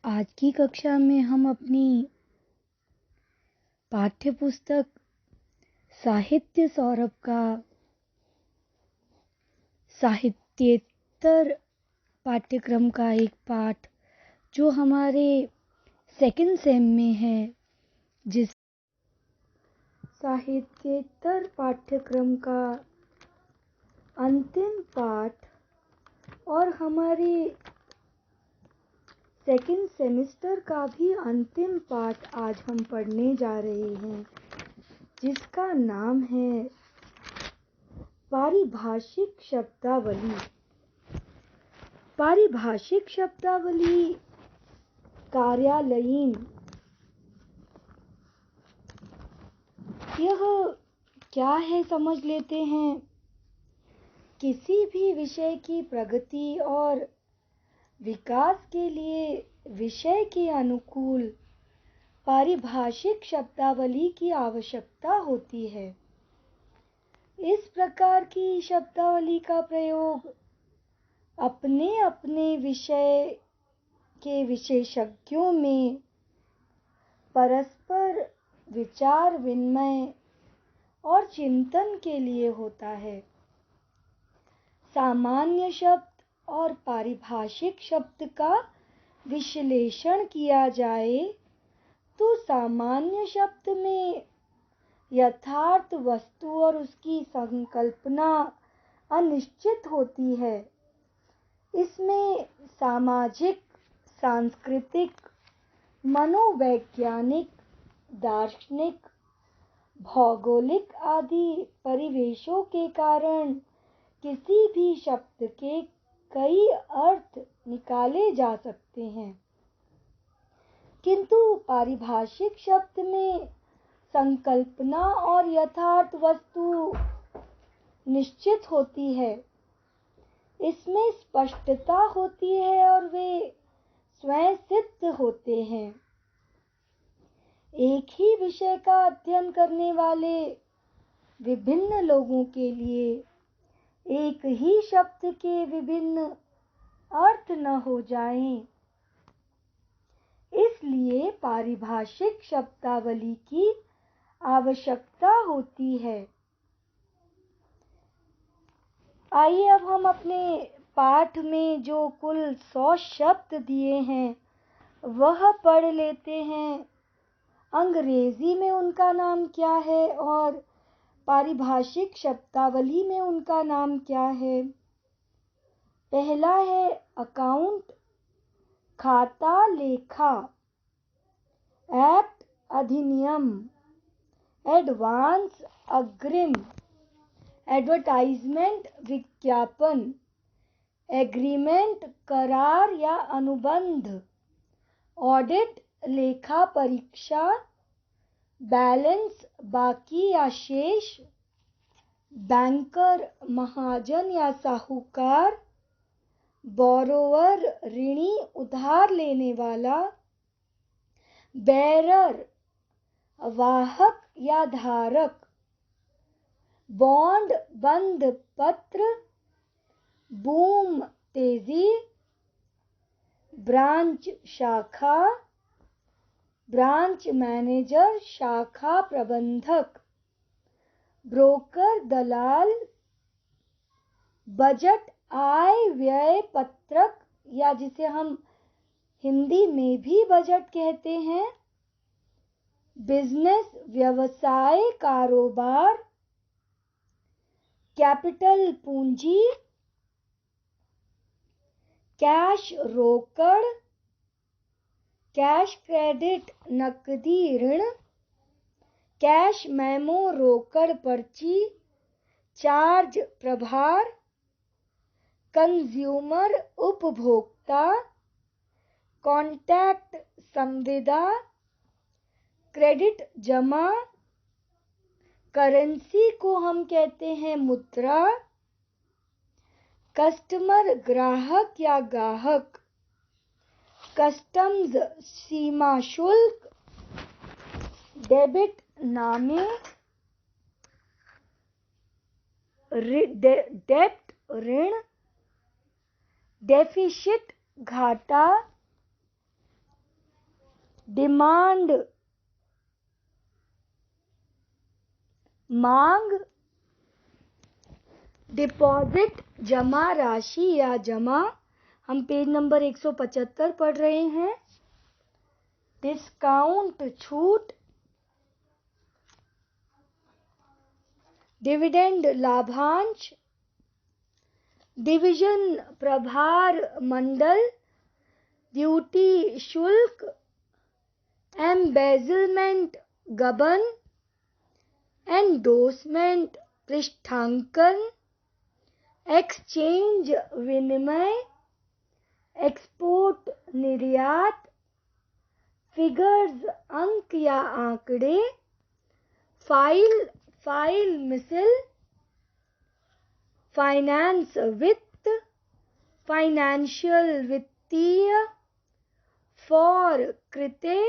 आज की कक्षा में हम अपनी पाठ्यपुस्तक साहित्य सौरभ का साहित्येतर पाठ्यक्रम का एक पाठ जो हमारे सेकंड सेम में है, जिस साहित्येतर पाठ्यक्रम का अंतिम पाठ और हमारे सेकंड सेमेस्टर का भी अंतिम पाठ आज हम पढ़ने जा रहे हैं, जिसका नाम है पारिभाषिक शब्दावली। पारिभाषिक शब्दावली कार्यालयीन। यह क्या है समझ लेते हैं। किसी भी विषय की प्रगति और विकास के लिए विषय के अनुकूल पारिभाषिक शब्दावली की आवश्यकता होती है। इस प्रकार की शब्दावली का प्रयोग अपने अपने विषय के विशेषज्ञों में परस्पर विचार विनिमय और चिंतन के लिए होता है। सामान्य शब्द और पारिभाषिक शब्द का विश्लेषण किया जाए तो सामान्य शब्द में यथार्थ वस्तु और उसकी संकल्पना अनिश्चित होती है। इसमें सामाजिक, सांस्कृतिक, मनोवैज्ञानिक, दार्शनिक, भौगोलिक आदि परिवेशों के कारण किसी भी शब्द के कई अर्थ निकाले जा सकते हैं, किंतु पारिभाषिक शब्द में संकल्पना और यथार्थ वस्तु निश्चित होती है। इसमें स्पष्टता होती है और वे स्वयं सिद्ध होते हैं। एक ही विषय का अध्ययन करने वाले विभिन्न लोगों के लिए एक ही शब्द के विभिन्न अर्थ न हो जाएं, इसलिए पारिभाषिक शब्दावली की आवश्यकता होती है। आइए अब हम अपने पाठ में जो कुल 100 शब्द दिए हैं वह पढ़ लेते हैं। अंग्रेजी में उनका नाम क्या है और पारिभाषिक शब्दावली में उनका नाम क्या है। पहला है अकाउंट, खाता लेखा। एक्ट अधिनियम, एडवांस अग्रिम, एडवर्टाइजमेंट विज्ञापन, एग्रीमेंट करार या अनुबंध, ऑडिट लेखा परीक्षा, बैलेंस बाकी या शेष, बैंकर महाजन या साहूकार, बोरोवर ऋणी उधार लेने वाला, बेरर वाहक या धारक, बॉन्ड बंद पत्र, बूम तेजी, ब्रांच शाखा, ब्रांच मैनेजर शाखा प्रबंधक, ब्रोकर दलाल, बजट आय व्यय पत्रक या जिसे हम हिंदी में भी बजट कहते हैं, बिजनेस व्यवसाय कारोबार, कैपिटल पूंजी, कैश रोकड़, कैश क्रेडिट नकदी ऋण, कैश मेमो रोकड़ पर्ची, चार्ज प्रभार, कंज्यूमर उपभोक्ता, कॉन्टैक्ट संविदा, क्रेडिट जमा, करेंसी को हम कहते हैं मुद्रा, कस्टमर ग्राहक या गाहक, कस्टम्स सीमा शुल्क, डेबिट नामे, डेब्ट ऋण, डेफिसिट घाटा, डिमांड मांग, डिपॉजिट जमा राशि या जमा। हम पेज नंबर 175 पढ़ रहे हैं। डिस्काउंट छूट, डिविडेंड लाभांश, डिवीजन प्रभार मंडल, ड्यूटी शुल्क, एम्बेजलमेंट गबन, एंडोर्समेंट पृष्ठांकन, एक्सचेंज विनिमय, एक्सपोर्ट निर्यात, फिगर्स अंक या आंकड़े, फाइल मिसल, फाइनेंस वित्त, फाइनेंशियल वित्तीय, फॉर कृते,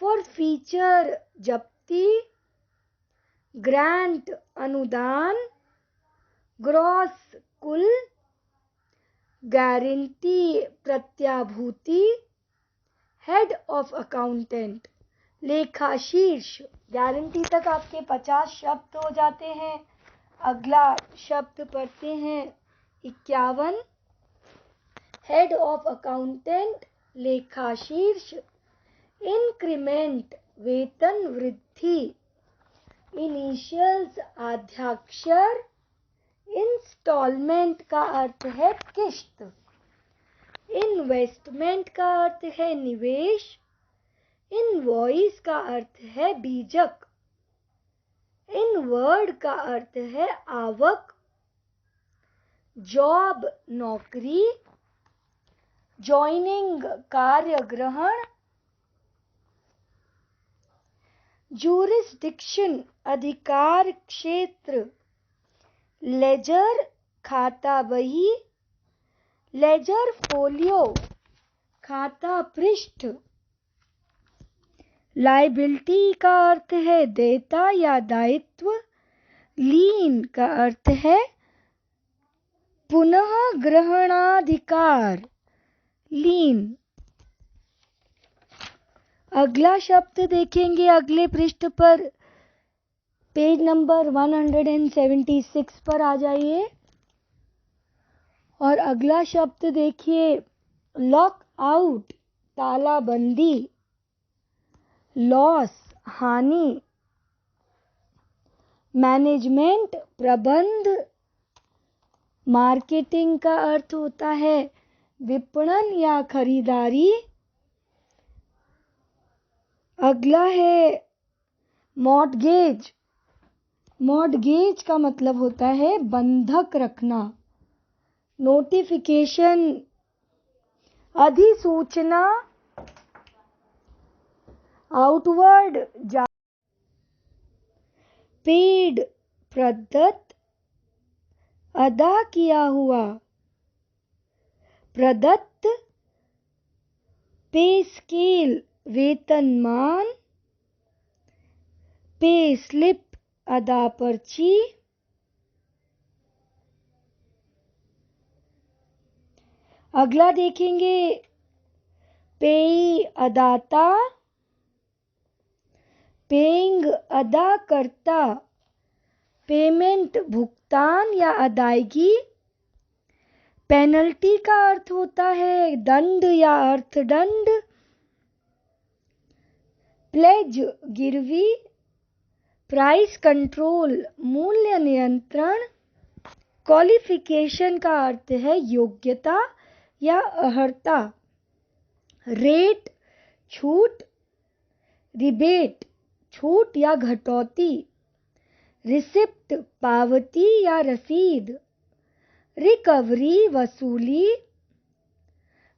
फॉर फीचर जप्ती, ग्रांट अनुदान, ग्रॉस कुल, गारंटी प्रत्याभूति, हेड ऑफ अकाउंटेंट लेखा शीर्ष। गारंटी तक आपके 50 शब्द हो जाते हैं। अगला शब्द पढ़ते हैं 51। हेड ऑफ अकाउंटेंट लेखा शीर्ष, इंक्रीमेंट वेतन वृद्धि, इनिशियल्स आद्याक्षर, इंस्टॉलमेंट का अर्थ है किश्त, इन्वेस्टमेंट का अर्थ है निवेश, इनवॉइस का अर्थ है बीजक, इनवर्ड का अर्थ है आवक, जॉब नौकरी, जॉइनिंग कार्य ग्रहण, जूरिसडिक्शन अधिकार क्षेत्र, लेजर खाता बही, लेजर फोलियो खाता पृष्ठ, लायबिलिटी का अर्थ है देयता या दायित्व, लीन का अर्थ है पुनः ग्रहणाधिकार, लीन। अगला शब्द देखेंगे अगले पृष्ठ पर, पेज नंबर 176 पर आ जाइए और अगला शब्द देखिए लॉक आउट तालाबंदी, लॉस हानि, मैनेजमेंट प्रबंध, मार्केटिंग का अर्थ होता है विपणन या खरीदारी। अगला है मॉर्टगेज। मॉर्टगेज का मतलब होता है बंधक रखना। नोटिफिकेशन अधिसूचना, आउटवर्ड जा, पेड प्रदत्त, अदा किया हुआ, प्रदत्त, पे स्केल वेतनमान, पे स्लिप अदा पर्ची, अगला देखेंगे पेई अदाता, पेइंग अदा करता, पेमेंट भुगतान या अदायगी, पेनल्टी का अर्थ होता है दंड या अर्थदंड, प्लेज गिरवी, प्राइस कंट्रोल मूल्य नियंत्रण, क्वालिफिकेशन का अर्थ है योग्यता या अर्हता, रेट छूट, रिबेट छूट या घटौती, रिसिप्ट पावती या रसीद, रिकवरी वसूली,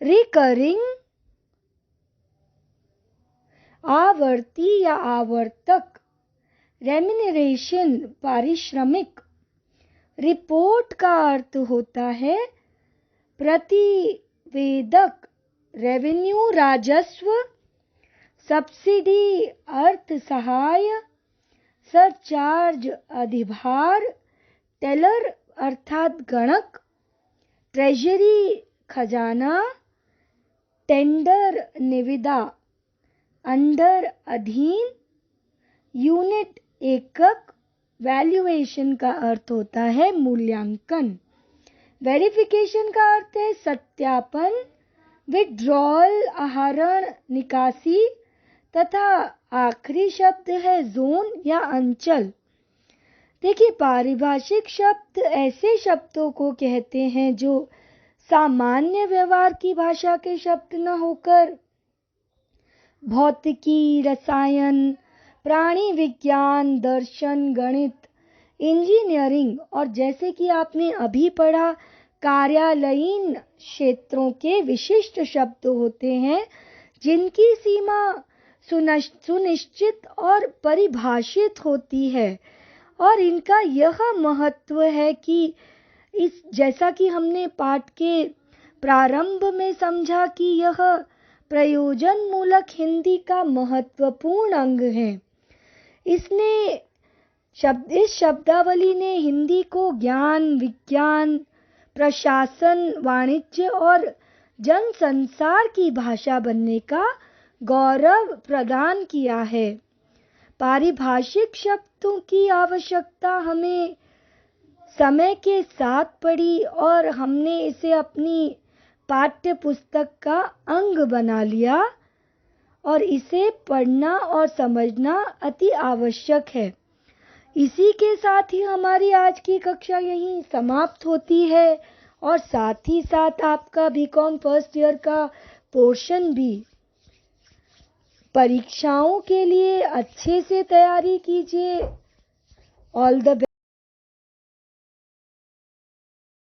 रिकरिंग आवर्ती या आवर्तक, रेम्यूनरेशन पारिश्रमिक। रिपोर्ट का अर्थ होता है प्रतिवेदक, रेवेन्यू राजस्व, सब्सिडी अर्थ सहाय, सरचार्ज अधिभार, टेलर अर्थात गणक, ट्रेजरी खजाना, टेंडर निविदा। अंडर अधीन, यूनिट एकक, वैल्यूएशन का अर्थ होता है मूल्यांकन, वेरिफिकेशन का अर्थ है सत्यापन, विड्रॉल आहरण निकासी तथा आखिरी शब्द है जोन या अंचल। देखिए, पारिभाषिक शब्द ऐसे शब्दों को कहते हैं जो सामान्य व्यवहार की भाषा के शब्द न होकर भौतिकी, रसायन, प्राणी विज्ञान, दर्शन, गणित, इंजीनियरिंग और जैसे कि आपने अभी पढ़ा कार्यालयीन क्षेत्रों के विशिष्ट शब्द होते हैं जिनकी सीमा सुनिश्चित और परिभाषित होती है। और इनका यह महत्व है कि जैसा कि हमने पाठ के प्रारंभ में समझा कि यह प्रयोजन मूलक हिंदी का महत्वपूर्ण अंग है। इस शब्दावली ने हिंदी को ज्ञान, विज्ञान, प्रशासन, वाणिज्य और जनसंसार की भाषा बनने का गौरव प्रदान किया है। पारिभाषिक शब्दों की आवश्यकता हमें समय के साथ पड़ी और हमने इसे अपनी पाठ्य पुस्तक का अंग बना लिया और इसे पढ़ना और समझना अति आवश्यक है। इसी के साथ ही हमारी आज की कक्षा यहीं समाप्त होती है और साथ ही साथ आपका बीकॉम फर्स्ट ईयर का पोर्शन भी। परीक्षाओं के लिए अच्छे से तैयारी कीजिए। All the best.